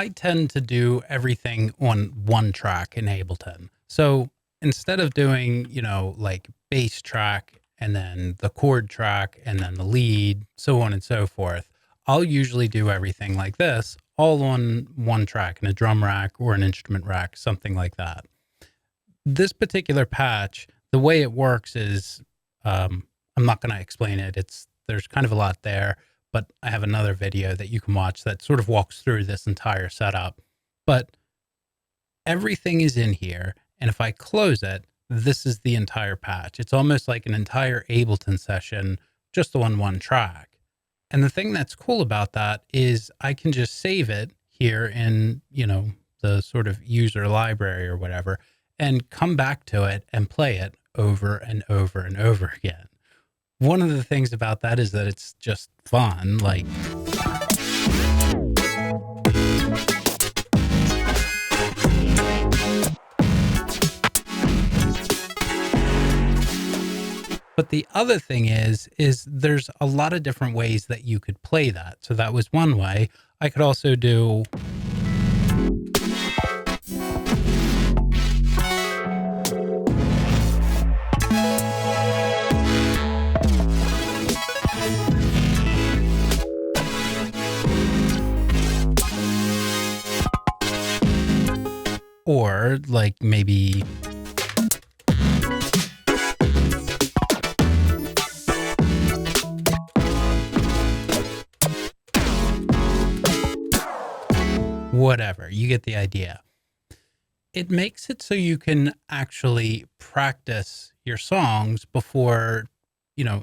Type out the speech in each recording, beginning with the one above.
I tend to do everything on one track in Ableton. So instead of doing, like bass track and then the chord track and then the lead, so on and so forth, I'll usually do everything like this, all on one track in a drum rack or an instrument rack, something like that. This particular patch, the way it works is, I'm not going to explain it. There's kind of a lot there, but I have another video that you can watch that sort of walks through this entire setup. But everything is in here, and if I close it, this is the entire patch. It's almost like an entire Ableton session just on one track. And the thing that's cool about that is I can just save it here in, the sort of user library or whatever, and come back to it and play it over and over and over again. One of the things about that is that it's just fun. Like, but the other thing is there's a lot of different ways that you could play that. So that was one way. I could also do or like maybe whatever, you get the idea. It makes it so you can actually practice your songs before,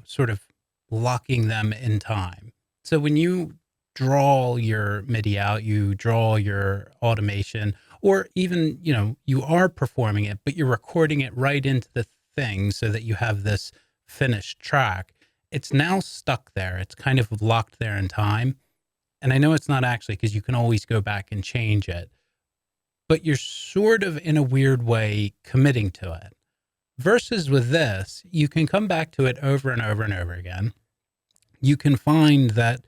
sort of locking them in time. So when you draw your MIDI out, you draw your automation, or even, you are performing it, but you're recording it right into the thing so that you have this finished track. It's now stuck there. It's kind of locked there in time. And I know it's not actually, because you can always go back and change it, but you're sort of in a weird way committing to it. Versus with this, you can come back to it over and over and over again. You can find that,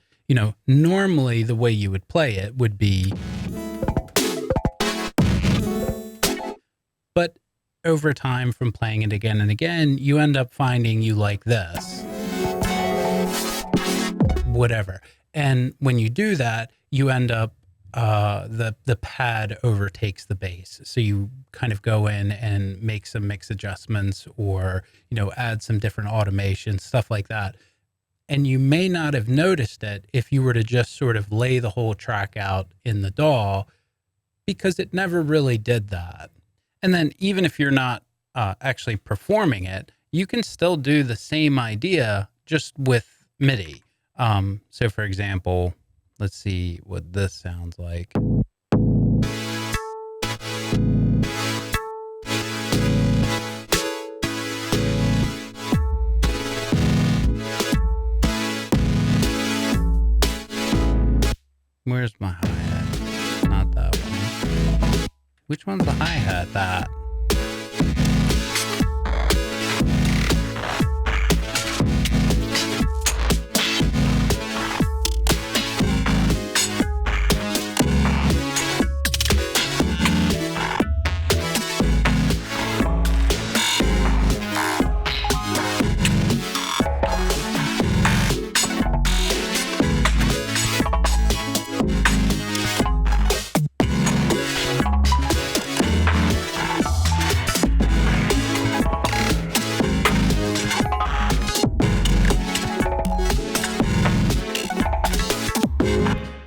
normally the way you would play it would be, but over time from playing it again and again, you end up finding you like this, whatever. And when you do that, you end up, the pad overtakes the bass. So you kind of go in and make some mix adjustments or, add some different automation, stuff like that. And you may not have noticed it if you were to just sort of lay the whole track out in the DAW, because it never really did that. And then even if you're not actually performing it, you can still do the same idea just with MIDI. So for example, let's see what this sounds like. Where's my hi-hat? Not that one. Which one's the hi-hat? That.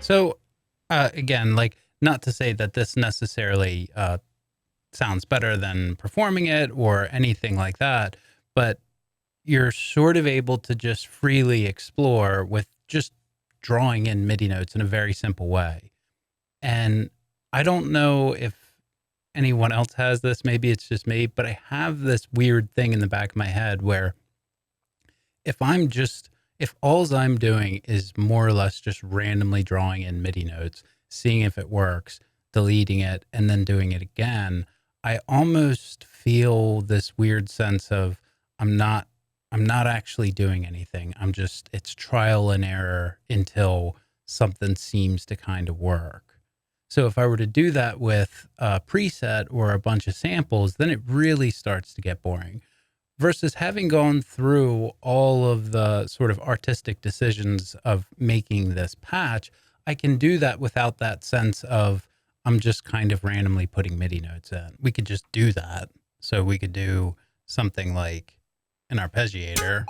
So, again, like, not to say that this necessarily sounds better than performing it or anything like that, but you're sort of able to just freely explore with just drawing in MIDI notes in a very simple way. And I don't know if anyone else has this, maybe it's just me, but I have this weird thing in the back of my head where if all I'm doing is more or less just randomly drawing in MIDI notes, seeing if it works, deleting it, and then doing it again, I almost feel this weird sense of I'm not actually doing anything. It's trial and error until something seems to kind of work. So if I were to do that with a preset or a bunch of samples, then it really starts to get boring. Versus having gone through all of the sort of artistic decisions of making this patch, I can do that without that sense of I'm just kind of randomly putting MIDI notes in. We could just do that. So we could do something like an arpeggiator.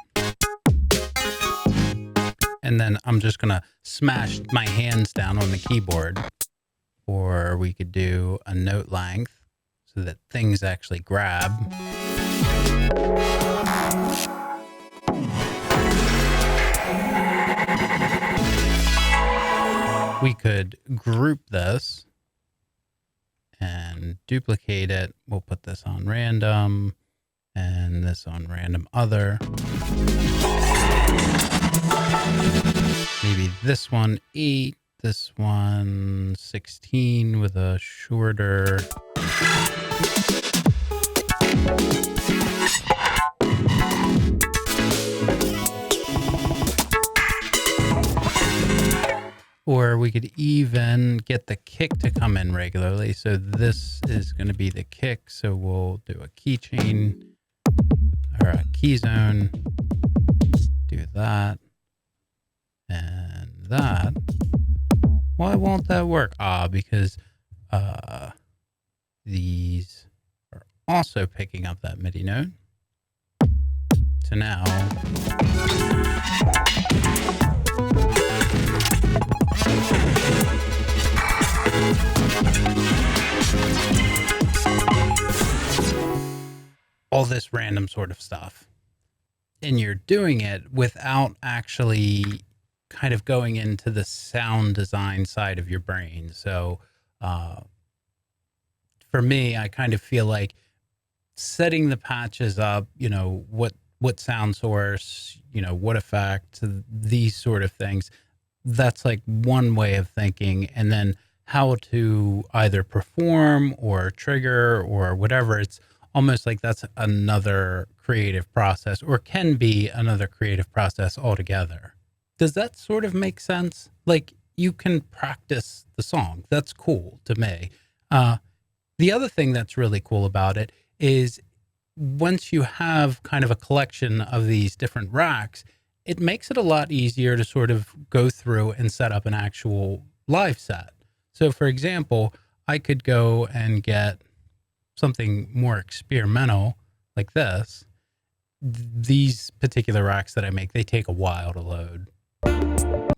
And then I'm just going to smash my hands down on the keyboard. Or we could do a note length so that things actually grab. We could group this and duplicate it. We'll put this on random and this on random other. Maybe this one 8, this one 16 with a shorter. Or we could even get the kick to come in regularly. So this is going to be the kick. So we'll do a keychain or a key zone. Do that. And that. Why won't that work? Because these are also picking up that MIDI note. So now all this random sort of stuff. And you're doing it without actually kind of going into the sound design side of your brain. So for me, I kind of feel like setting the patches up, you know, what sound source, you know, what effect, these sort of things. That's like one way of thinking. And then how to either perform or trigger or whatever. It's almost like that's another creative process, or can be another creative process altogether. Does that sort of make sense? Like, you can practice the song. That's cool to me. The other thing that's really cool about it is once you have kind of a collection of these different racks, it makes it a lot easier to sort of go through and set up an actual live set. So for example, I could go and get something more experimental like this. These particular racks that I make, they take a while to load.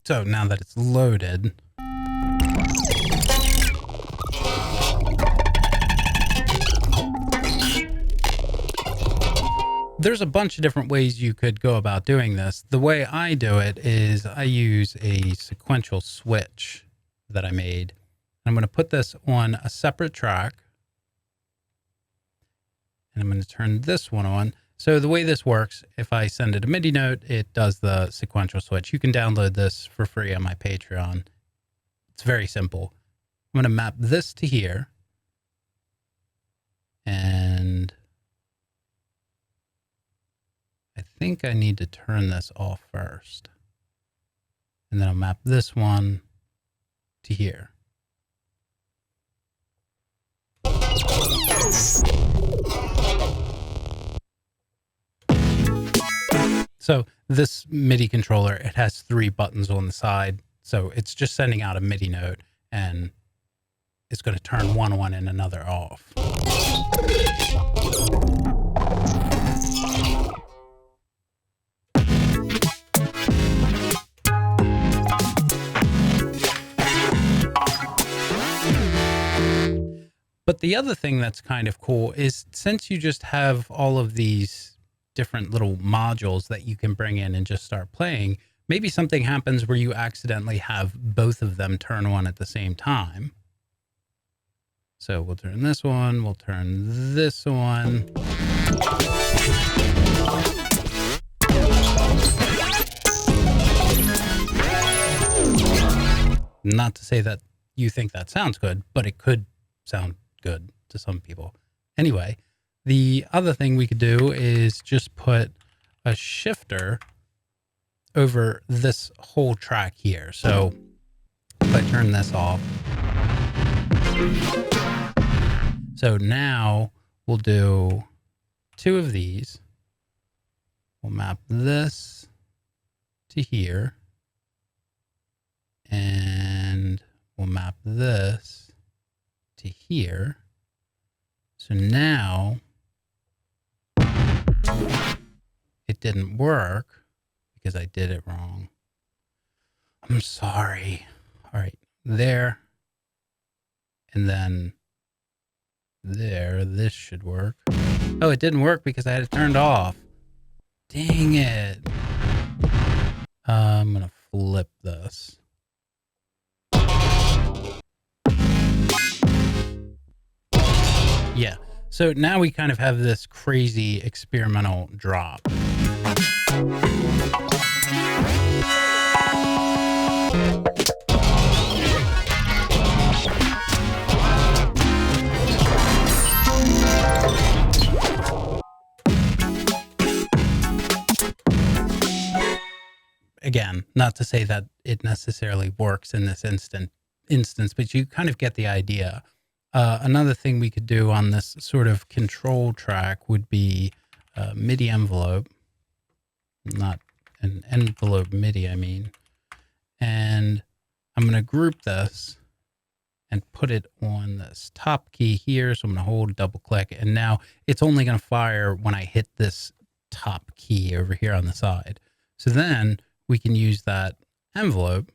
So now that it's loaded, there's a bunch of different ways you could go about doing this. The way I do it is I use a sequential switch that I made. I'm going to put this on a separate track. And I'm going to turn this one on. So the way this works, if I send it a MIDI note, it does the sequential switch. You can download this for free on my Patreon. It's very simple. I'm going to map this to here. And I think I need to turn this off first. And then I'll map this one to here. So this MIDI controller, it has 3 buttons on the side. So it's just sending out a MIDI note and it's going to turn one on and another off. But the other thing that's kind of cool is since you just have all of these different little modules that you can bring in and just start playing, maybe something happens where you accidentally have both of them turn on at the same time. So we'll turn this one, we'll turn this on. Not to say that you think that sounds good, but it could sound good to some people. Anyway, the other thing we could do is just put a shifter over this whole track here. So if I turn this off, So now we'll do 2 of these. We'll map this to here. And we'll map this to here. So now it didn't work because I did it wrong. I'm sorry. All right, there. And then there, this should work. Oh, it didn't work because I had it turned off. Dang it. I'm gonna flip this. Yeah, so now we kind of have this crazy experimental drop. Again, not to say that it necessarily works in this instance, but you kind of get the idea. Another thing we could do on this sort of control track would be MIDI envelope, not an envelope MIDI, I mean. And I'm going to group this and put it on this top key here. So I'm going to hold, double click, and now it's only going to fire when I hit this top key over here on the side. So then we can use that envelope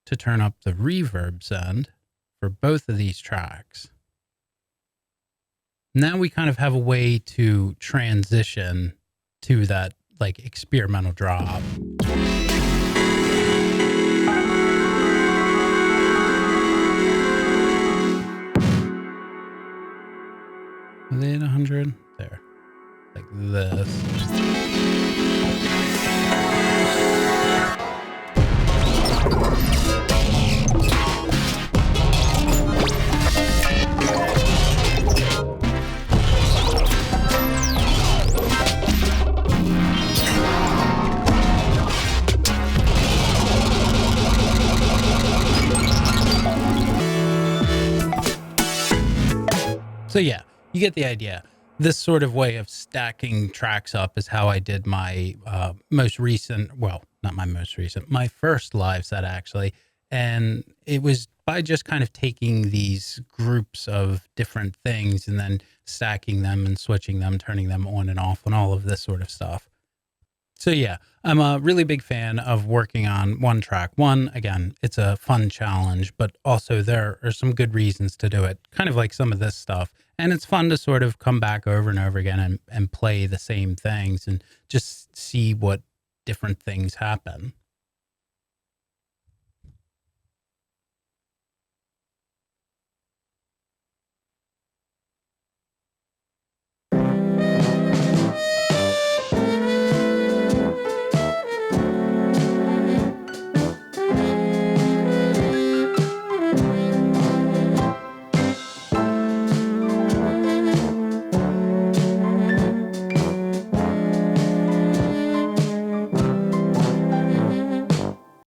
to turn up the reverb send for both of these tracks. Now we kind of have a way to transition to that like experimental drop. Are they at 100? There. Like this. So yeah, you get the idea. This sort of way of stacking tracks up is how I did my most recent, well, not my most recent, my first live set actually. And it was by just kind of taking these groups of different things and then stacking them and switching them, turning them on and off and all of this sort of stuff. So yeah, I'm a really big fan of working on one track. One, again, it's a fun challenge, but also there are some good reasons to do it, kind of like some of this stuff. And it's fun to sort of come back over and over again and play the same things and just see what different things happen.